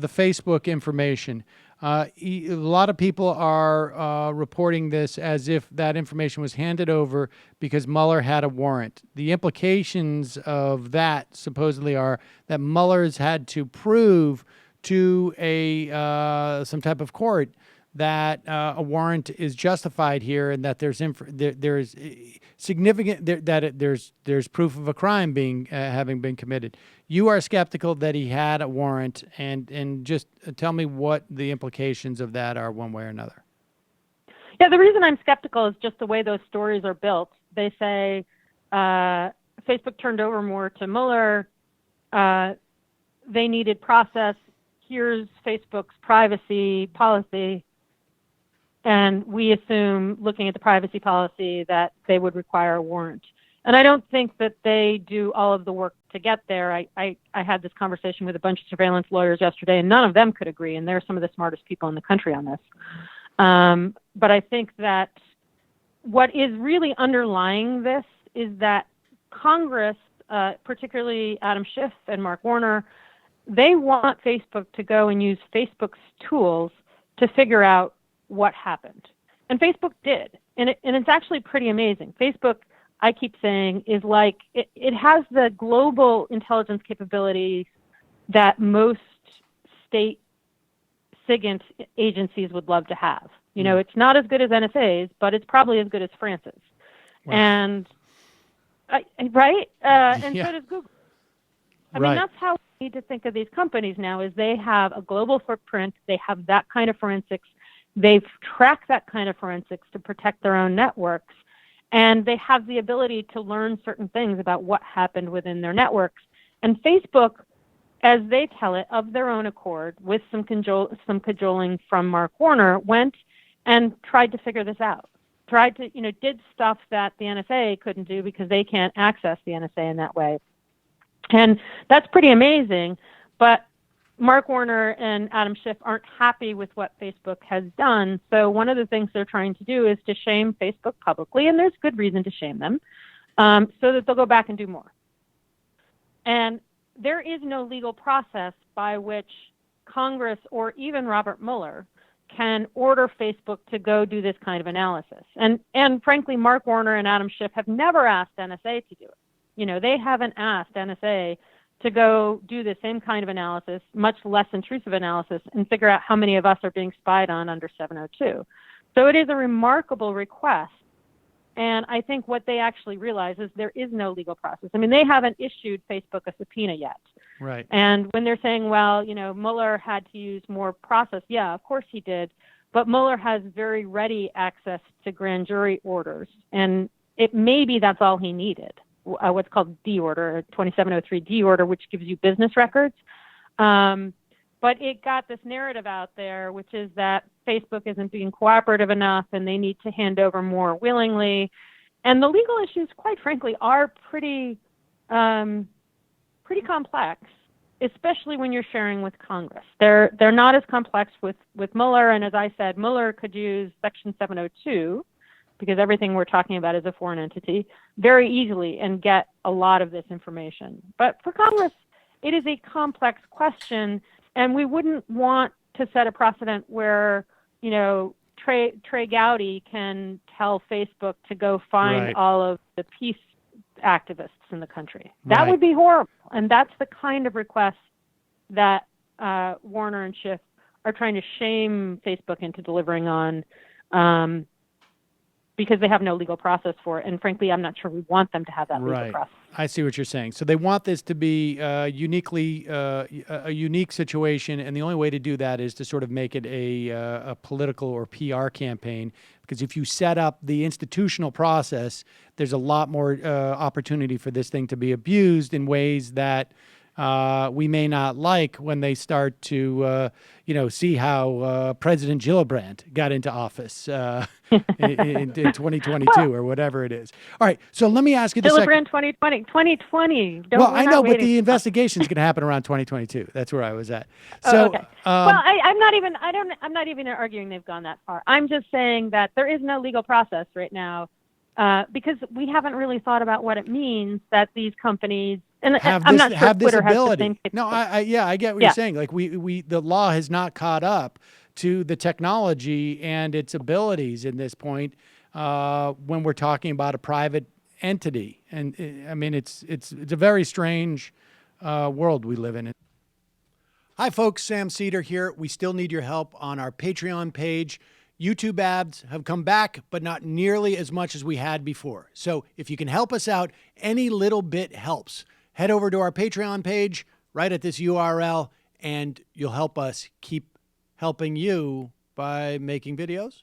the Facebook information. A lot of people are reporting this as if that information was handed over because Mueller had a warrant. The implications of that supposedly are that Mueller's had to prove to some type of court that a warrant is justified here, and that there's significant there's proof of a crime being having been committed. You are skeptical that he had a warrant, and just tell me what the implications of that are, one way or another. Yeah, the reason I'm skeptical is just the way those stories are built. They say Facebook turned over more to Mueller. They needed process. Here's Facebook's privacy policy. And we assume, looking at the privacy policy, that they would require a warrant. And I don't think that they do all of the work to get there. I had this conversation with a bunch of surveillance lawyers yesterday, and none of them could agree, and they're some of the smartest people in the country on this. But I think that what is really underlying this is that Congress, particularly Adam Schiff and Mark Warner, they want Facebook to go and use Facebook's tools to figure out what happened. And Facebook did. And it's actually pretty amazing. Facebook, I keep saying, is like, it has the global intelligence capabilities that most state SIGINT agencies would love to have. You know, it's not as good as NSA's, but it's probably as good as France's. Wow. And, right? And so does Google. I mean, that's how we need to think of these companies now, is they have a global footprint. They have that kind of forensics. They've tracked that kind of forensics to protect their own networks, and they have the ability to learn certain things about what happened within their networks. And Facebook, as they tell it, of their own accord, with some cajoling from Mark Warner, went and tried to figure this out. Tried to, did stuff that the NSA couldn't do because they can't access the NSA in that way. And that's pretty amazing, but Mark Warner and Adam Schiff aren't happy with what Facebook has done. So one of the things they're trying to do is to shame Facebook publicly, and there's good reason to shame them, so that they'll go back and do more. And there is no legal process by which Congress or even Robert Mueller can order Facebook to go do this kind of analysis. And frankly, Mark Warner and Adam Schiff have never asked NSA to do it. They haven't asked NSA to go do the same kind of analysis, much less intrusive analysis, and figure out how many of us are being spied on under 702. So it is a remarkable request. And I think what they actually realize is there is no legal process. I mean, they haven't issued Facebook a subpoena yet. Right. And when they're saying, well, Mueller had to use more process, yeah, of course he did. But Mueller has very ready access to grand jury orders. And maybe that's all he needed. What's called D order, 2703 D order, which gives you business records. But it got this narrative out there, which is that Facebook isn't being cooperative enough and they need to hand over more willingly. And the legal issues, quite frankly, are pretty complex, especially when you're sharing with Congress. They're not as complex with Mueller. And as I said, Mueller could use Section 702, because everything we're talking about is a foreign entity, very easily and get a lot of this information. But for Congress, it is a complex question, and we wouldn't want to set a precedent where, Trey Gowdy can tell Facebook to go find all of the peace activists in the country. That would be horrible, and that's the kind of request that Warner and Schiff are trying to shame Facebook into delivering on, because they have no legal process for it. And frankly, I'm not sure we want them to have that legal process. I see what you're saying. So they want this to be a unique situation, and the only way to do that is to sort of make it a political or PR campaign, because if you set up the institutional process, there's a lot more opportunity for this thing to be abused in ways that we may not like when they start to, see how President Gillibrand got into office in 2022 or whatever it is. All right, so let me ask you this. Gillibrand 2020. I know, but the investigation is going to happen around 2022. That's where I was at. So, okay. I'm not even arguing they've gone that far. I'm just saying that there is no legal process right now, because we haven't really thought about what it means that these companies And have I'm this not sure have this Twitter has the ability. same No, capability. yeah, I get what Yeah. you're saying. Like the law has not caught up to the technology and its abilities in this point when we're talking about a private entity. And I mean, it's a very strange world we live in. Hi, folks. Sam Seder here. We still need your help on our Patreon page. YouTube ads have come back, but not nearly as much as we had before. So if you can help us out, any little bit helps. Head over to our Patreon page right at this URL, and you'll help us keep helping you by making videos